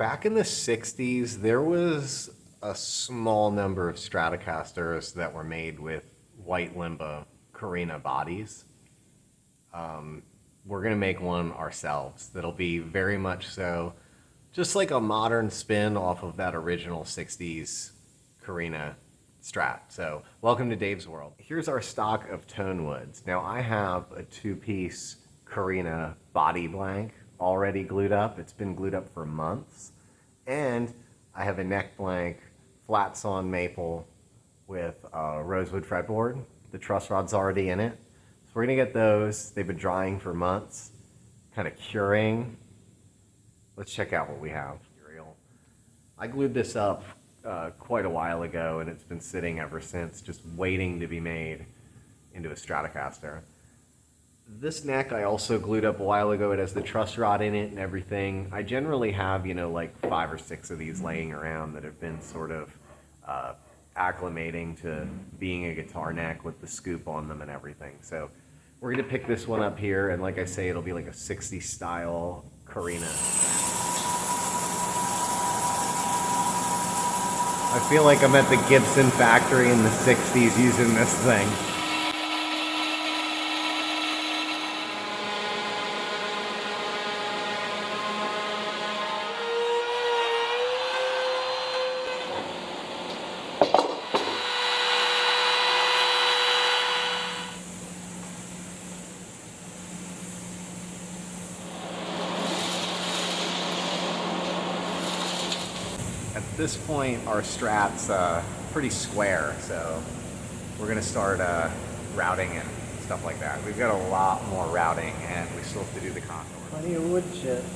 Back in the 60s, there was a small number of Stratocasters that were made with white limba Korina bodies. We're going to make one ourselves that'll be very much so just like a modern spin off of that original 60s Korina Strat. So welcome to Dave's World. Here's our stock of tone woods. Now I have a two-piece Korina body blank already glued up. It's been glued up for months. And I have a neck blank flat sawn maple with a rosewood fretboard. The truss rod's already in it. So we're gonna get those. They've been drying for months, kind of curing. Let's check out what we have. I glued this up quite a while ago, and it's been sitting ever since, just waiting to be made into a Stratocaster. This neck I also glued up a while ago. It has the truss rod in it and everything. I generally have, like 5 or 6 of these laying around that have been sort of acclimating to being a guitar neck with the scoop on them and everything. So we're gonna pick this one up here, and like I say, it'll be like a 60s style Korina. I feel like I'm at the Gibson factory in the 60s using this thing. At this point, our Strat's pretty square, so we're gonna start routing and stuff like that. We've got a lot more routing, and we still have to do the contour. Plenty of wood chips.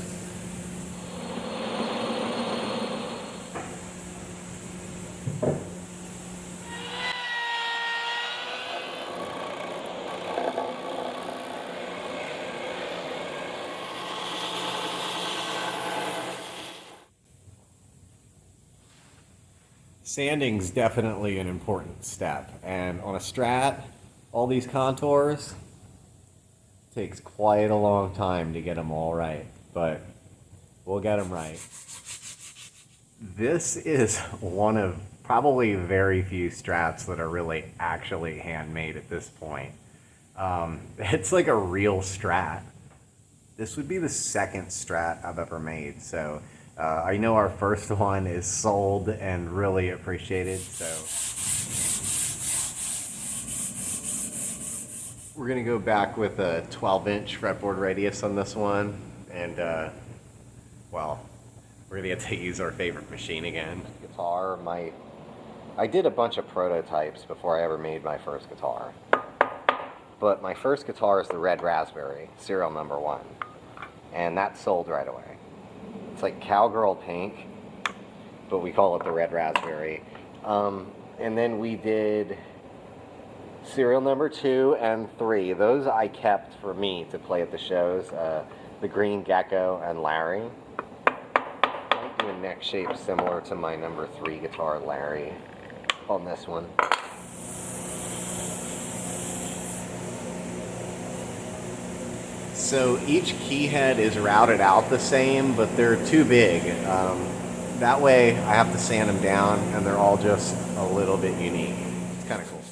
Sanding's definitely an important step, and on a Strat, all these contours takes quite a long time to get them all right, but we'll get them right. This is one of probably very few Strats that are really actually handmade at this point. It's like a real Strat. This would be the second Strat I've ever made, so I know our first one is sold and really appreciated, so we're gonna go back with a 12-inch fretboard radius on this one, and well, we're gonna get to use our favorite machine again. Guitar, I did a bunch of prototypes before I ever made my first guitar, but my first guitar is the Red Raspberry, serial number 1, and that sold right away. It's like cowgirl pink, but we call it the Red Raspberry. And then we did serial number 2 and 3. Those I kept for me to play at the shows. The Green Gecko and Larry. I might do a neck shape similar to my number 3 guitar, Larry, on this one. So each key head is routed out the same, but they're too big. That way I have to sand them down, and they're all just a little bit unique. It's kind of cool.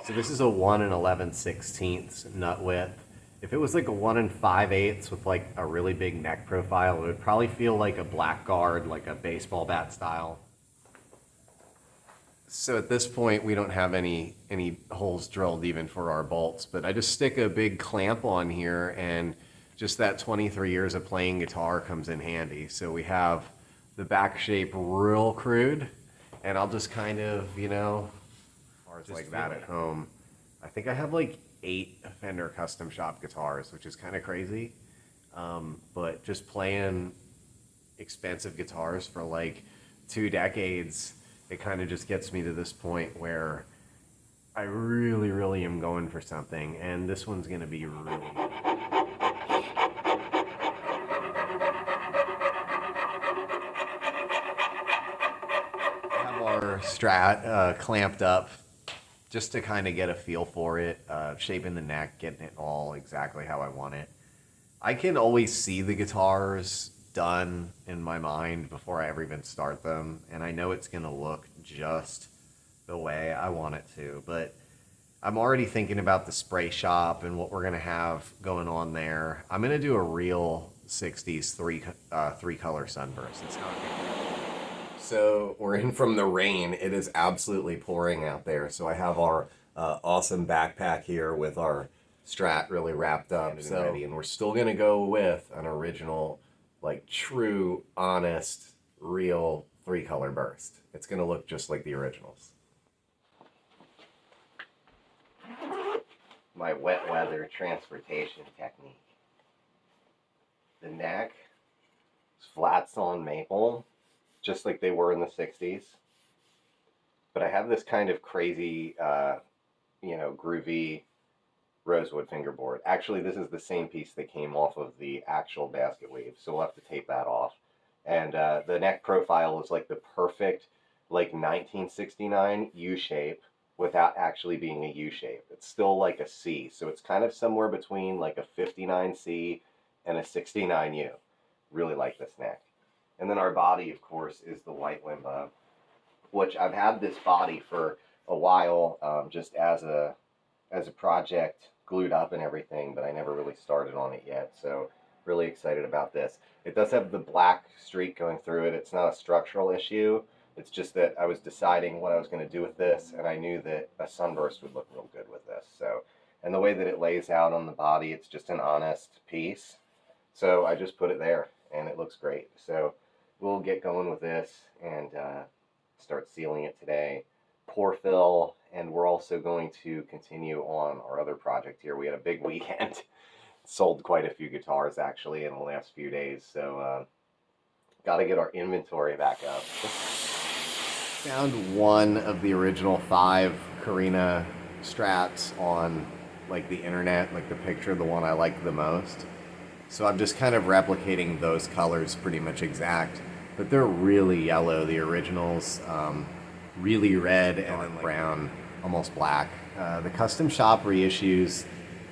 So this is a 1 11/16 nut width. If it was like a 1 5/8 with like a really big neck profile, it would probably feel like a blackguard, like a baseball bat style. So at this point, we don't have any holes drilled even for our bolts, but I just stick a big clamp on here, and just that 23 years of playing guitar comes in handy. So we have the back shape real crude, and I'll just kind of, guitars like that at home. I think I have like 8 Fender custom shop guitars, which is kind of crazy. But just playing expensive guitars for like 2 decades, it kind of just gets me to this point where I really, really am going for something, and this one's going to be really good. I have our Strat clamped up just to kind of get a feel for it, shaping the neck, getting it all exactly how I want it. I can always see the guitars done in my mind before I ever even start them, and I know it's going to look just the way I want it to, but I'm already thinking about the spray shop and what we're going to have going on there. I'm going to do a real 60s three color sunburst. It's not So we're in from the rain. It is absolutely pouring out there. So I have our awesome backpack here with our Strat really wrapped up and ready. And we're still going to go with an original, like true, honest, real 3-color burst. It's going to look just like the originals. My wet weather transportation technique. The neck is flats on maple, just like they were in the 60s. But I have this kind of crazy, groovy rosewood fingerboard. Actually, this is the same piece that came off of the actual basket weave, so we'll have to tape that off. And the neck profile is like the perfect, like 1969 U-shape without actually being a U-shape. It's still like a C, so it's kind of somewhere between like a 59C and a 69U. Really like this neck. And then our body, of course, is the white limba, which I've had this body for a while, just as a project, glued up and everything, but I never really started on it yet. So really excited about this. It does have the black streak going through it. It's not a structural issue. It's just that I was deciding what I was going to do with this, and I knew that a sunburst would look real good with this. So, and the way that it lays out on the body, it's just an honest piece. So I just put it there, and it looks great. So we'll get going with this and start sealing it today. Pour fill, and we're also going to continue on our other project here. We had a big weekend. Sold quite a few guitars actually in the last few days, so got to get our inventory back up. Found one of the original 5 Korina Strats on like the internet, like the picture, the one I liked the most. So I'm just kind of replicating those colors pretty much exact, but they're really yellow, the originals, really red and then brown, almost black. The custom shop reissues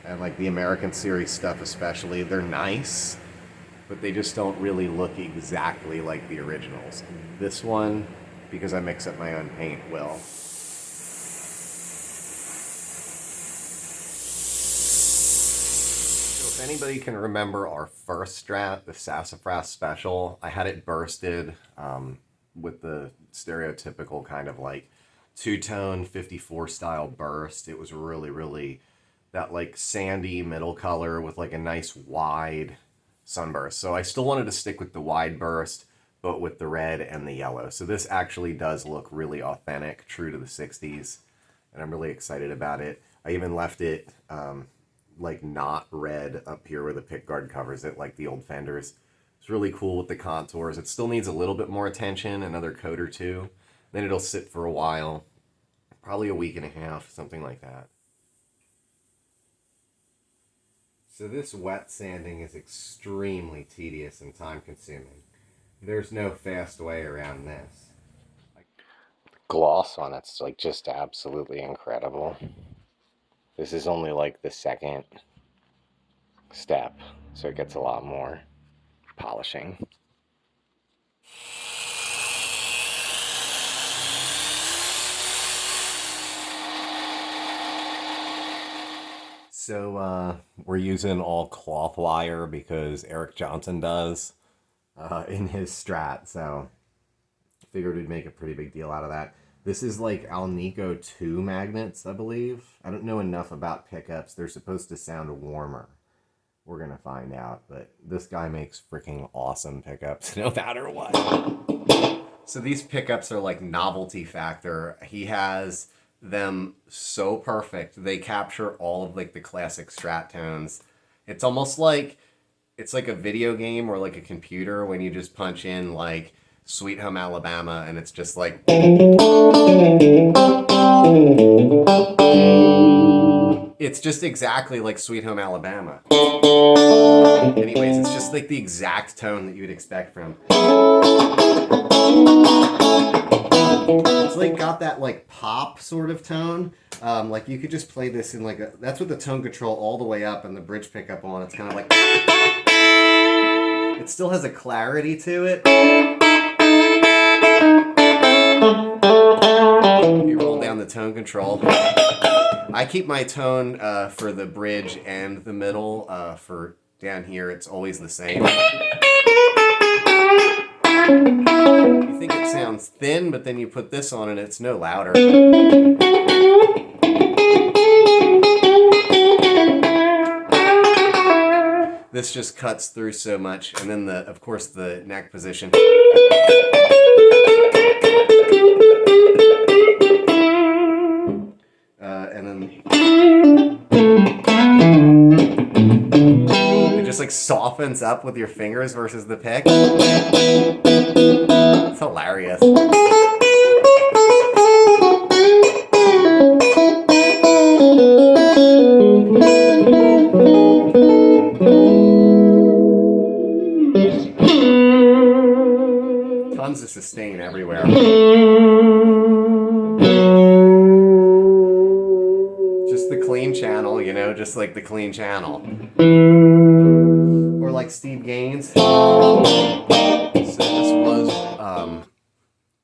and like the American series stuff especially, they're nice, but they just don't really look exactly like the originals. This one, because I mix up my own paint, will. So if anybody can remember our first Strat, the Sassafras Special, I had it bursted with the stereotypical kind of like 2-tone 54 style burst. It was really, really that like sandy middle color with like a nice wide sunburst. So I still wanted to stick with the wide burst, but with the red and the yellow. So this actually does look really authentic, true to the 60s, and I'm really excited about it. I even left it like not red up here where the pickguard covers it, like the old Fenders. It's really cool with the contours. It still needs a little bit more attention, another coat or two. Then it'll sit for a while, probably a week and a half, something like that. So this wet sanding is extremely tedious and time consuming. There's no fast way around this. Gloss on it's like just absolutely incredible. This is only like the second step, so it gets a lot more polishing. So we're using all cloth wire because Eric Johnson does in his Strat, so figured we'd make a pretty big deal out of that. This is like Alnico 2 magnets, I believe. I don't know enough about pickups. They're supposed to sound warmer. We're gonna find out, but this guy makes freaking awesome pickups no matter what. So these pickups are like novelty factor. He has them so perfect. They capture all of like the classic Strat tones. It's almost like it's like a video game or like a computer when you just punch in like Sweet Home Alabama and it's just like it's just exactly like Sweet Home Alabama. Anyways, it's just like the exact tone that you would expect from. It's like got that like pop sort of tone, Like you could just play this in like a, that's with the tone control all the way up and the bridge pickup on. It's kind of like, it still has a clarity to it. You roll down the tone control. I keep my tone for the bridge and the middle. For down here, it's always the same. You think it sounds thin, but then you put this on and it's no louder. This just cuts through so much. And then of course the neck position. And then it just like softens up with your fingers versus the pick. It's hilarious. Tons of sustain everywhere. Just the clean channel, you know, just like the clean channel. Or like Steve Gaines. So this was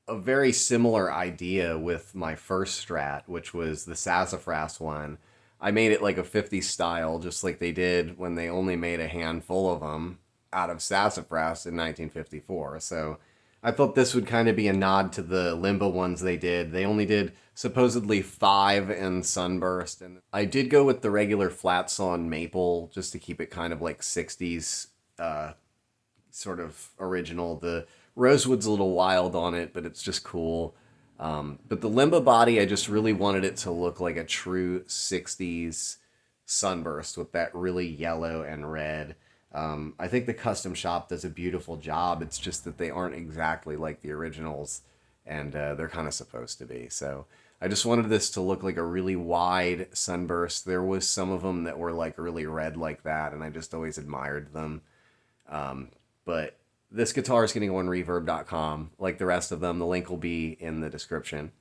a very similar idea with my first Strat, which was the sassafras one. I made it like a 50s style, just like they did when they only made a handful of them out of sassafras in 1954. So I thought this would kind of be a nod to the limba ones they did. They only did supposedly 5 in Sunburst. And I did go with the regular flat sawn maple just to keep it kind of like 60s sort of original. The rosewood's a little wild on it, but it's just cool. But the limba body, I just really wanted it to look like a true 60s Sunburst with that really yellow and red. I think the custom shop does a beautiful job. It's just that they aren't exactly like the originals, and they're kind of supposed to be. So I just wanted this to look like a really wide Sunburst. There was some of them that were like really red like that, and I just always admired them. But this guitar is going to go on reverb.com like the rest of them. The link will be in the description.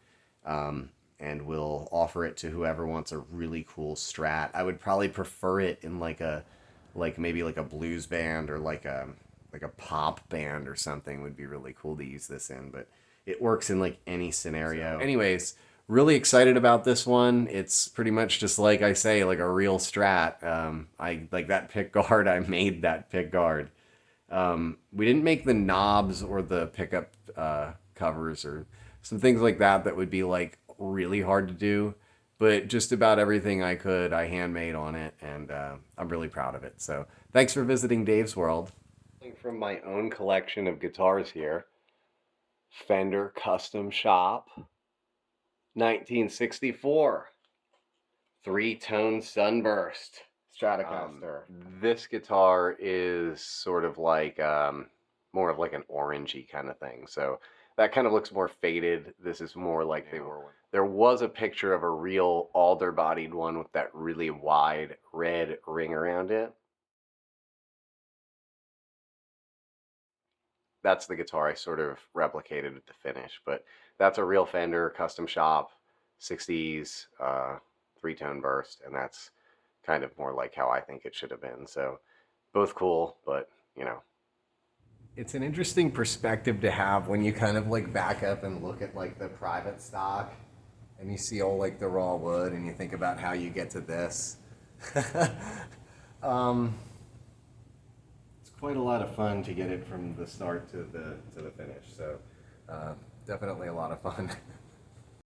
And we'll offer it to whoever wants a really cool Strat. I would probably prefer it in maybe like a blues band or like a pop band or something would be really cool to use this in, but it works in like any scenario. So, anyways, really excited about this one. It's pretty much just like I say, like a real Strat. I like that pick guard. I made that pick guard. We didn't make the knobs or the pickup covers or some things like that would be like really hard to do, but just about everything I could, I handmade on it, and I'm really proud of it. So thanks for visiting Dave's World. From my own collection of guitars here, Fender Custom Shop, 1964, 3-tone Sunburst Stratocaster. This guitar is sort of like more of like an orangey kind of thing. So that kind of looks more faded. This is more like they were. There was a picture of a real alder-bodied one with that really wide red ring around it. That's the guitar I sort of replicated at the finish, but that's a real Fender Custom Shop 60s 3-tone burst, and that's kind of more like how I think it should have been. So both cool, but you know. It's an interesting perspective to have when you kind of like back up and look at like the private stock and you see all like the raw wood and you think about how you get to this. It's quite a lot of fun to get it from the start to the finish. So definitely a lot of fun.